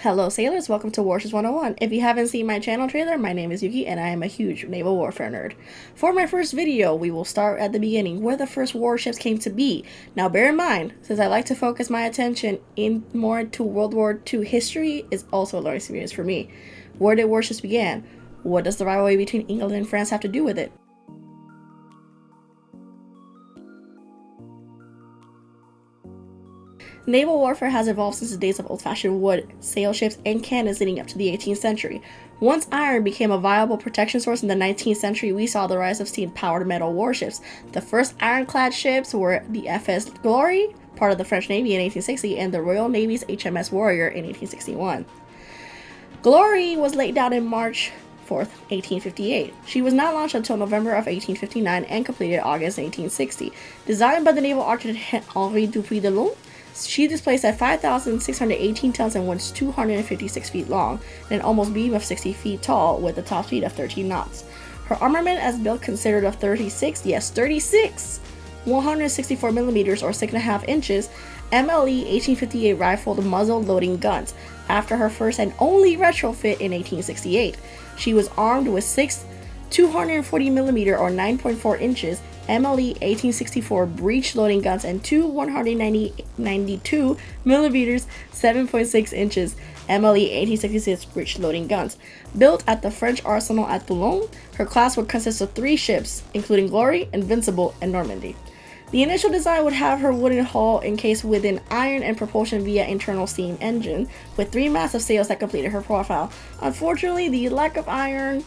Hello sailors, welcome to Warships 101. If you haven't seen my channel trailer, my name is Yuki and I am a huge naval warfare nerd. For my first video, we will start at the beginning, where the first warships came to be. Now bear in mind, since I like to focus my attention more to World War II history, is also a learning experience for me. Where did warships begin? What does the rivalry between England and France have to do with it? Naval warfare has evolved since the days of old-fashioned wood, sail ships, and cannons leading up to the 18th century. Once iron became a viable protection source in the 19th century, we saw the rise of steam-powered metal warships. The first ironclad ships were the FS Glory, part of the French Navy in 1860, and the Royal Navy's HMS Warrior in 1861. Glory was laid down in March 4th, 1858. She was not launched until November of 1859 and completed August 1860. Designed by the naval architect Henri Dupuy-de-Long, she displaced at 5,618 tons and was 256 feet long, and an almost beam of 60 feet tall with a top speed of 13 knots. Her armament as built consisted of 36 164mm or 6.5 inches MLE 1858 rifled muzzle loading guns. After her first and only retrofit in 1868, she was armed with 6 240mm or 9.4 inches MLE 1864 breech loading guns and two 192mm 7.6 inches MLE 1866 breech loading guns. Built at the French arsenal at Toulon, her class would consist of 3 ships, including Glory, Invincible, and Normandy. The initial design would have her wooden hull encased within iron and propulsion via internal steam engine, with 3 massive sails that completed her profile. Unfortunately, the lack of iron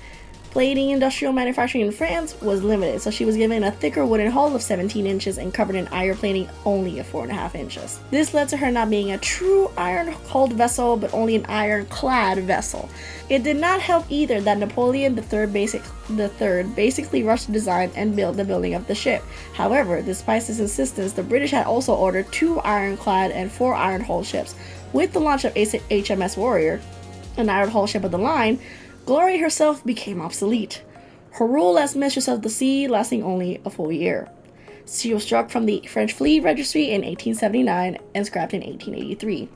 plating industrial manufacturing in France was limited, so she was given a thicker wooden hull of 17 inches and covered in iron plating only of 4.5 inches. This led to her not being a true iron-hulled vessel, but only an ironclad vessel. It did not help either that Napoleon III basically rushed the design and built the building of the ship. However, despite his insistence, the British had also ordered 2 ironclad and 4 iron-hulled ships. With the launch of HMS Warrior, an iron-hulled ship of the line, Glory herself became obsolete, her rule as mistress of the sea lasting only a full year. She was struck from the French Fleet Registry in 1879 and scrapped in 1883.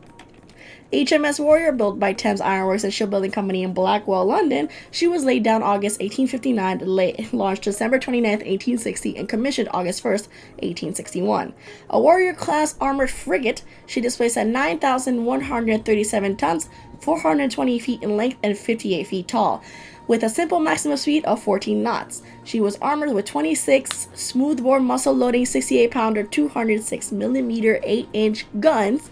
HMS Warrior, built by Thames Ironworks and Shipbuilding Company in Blackwell, London, she was laid down August 1859, launched December 29, 1860, and commissioned August 1, 1861. A Warrior-class armored frigate, she displaced at 9,137 tons, 420 feet in length, and 58 feet tall, with a simple maximum speed of 14 knots. She was armored with 26 smoothbore muzzle-loading 68-pounder 206mm 8-inch guns,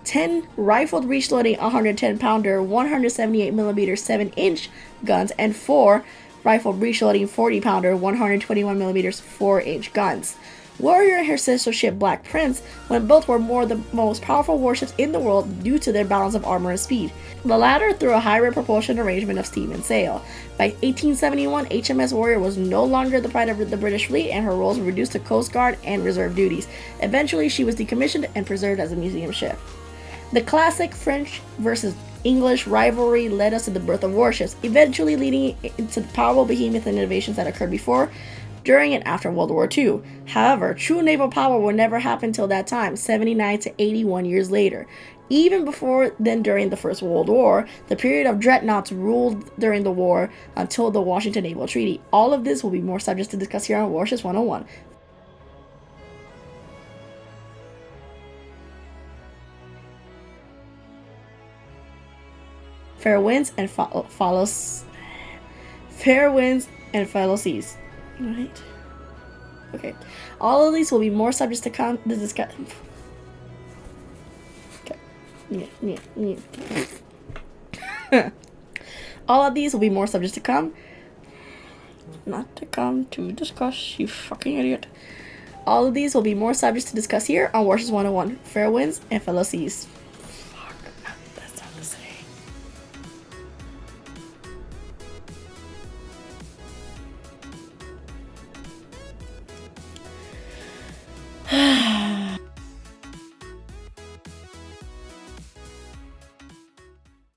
10 rifled breech-loading 110-pounder 178mm 7-inch guns, and 4 rifled breech-loading 40-pounder 121mm 4-inch guns. Warrior and her sister ship Black Prince, when built, were the most powerful warships in the world due to their balance of armor and speed, the latter through a high-rate propulsion arrangement of steam and sail. By 1871, HMS Warrior was no longer the pride of the British fleet, and her roles were reduced to Coast Guard and reserve duties. Eventually, she was decommissioned and preserved as a museum ship. The classic French versus English rivalry led us to the birth of warships, eventually leading into the powerful behemoth innovations that occurred before, during, and after World War II. However, true naval power will never happen till that time, 79 to 81 years later. Even before then, during the First World War, the period of dreadnoughts ruled during the war until the Washington Naval Treaty. All of this will be more subjects to discuss here on Warships 101. Fair winds and fellow seas. Right. Okay. All of these will be more subjects to discuss. Okay. All of these will be more subjects to come. Not to come to discuss, you fucking idiot. All of these will be more subjects to discuss here on Warships 101. Fair winds and fellow seas.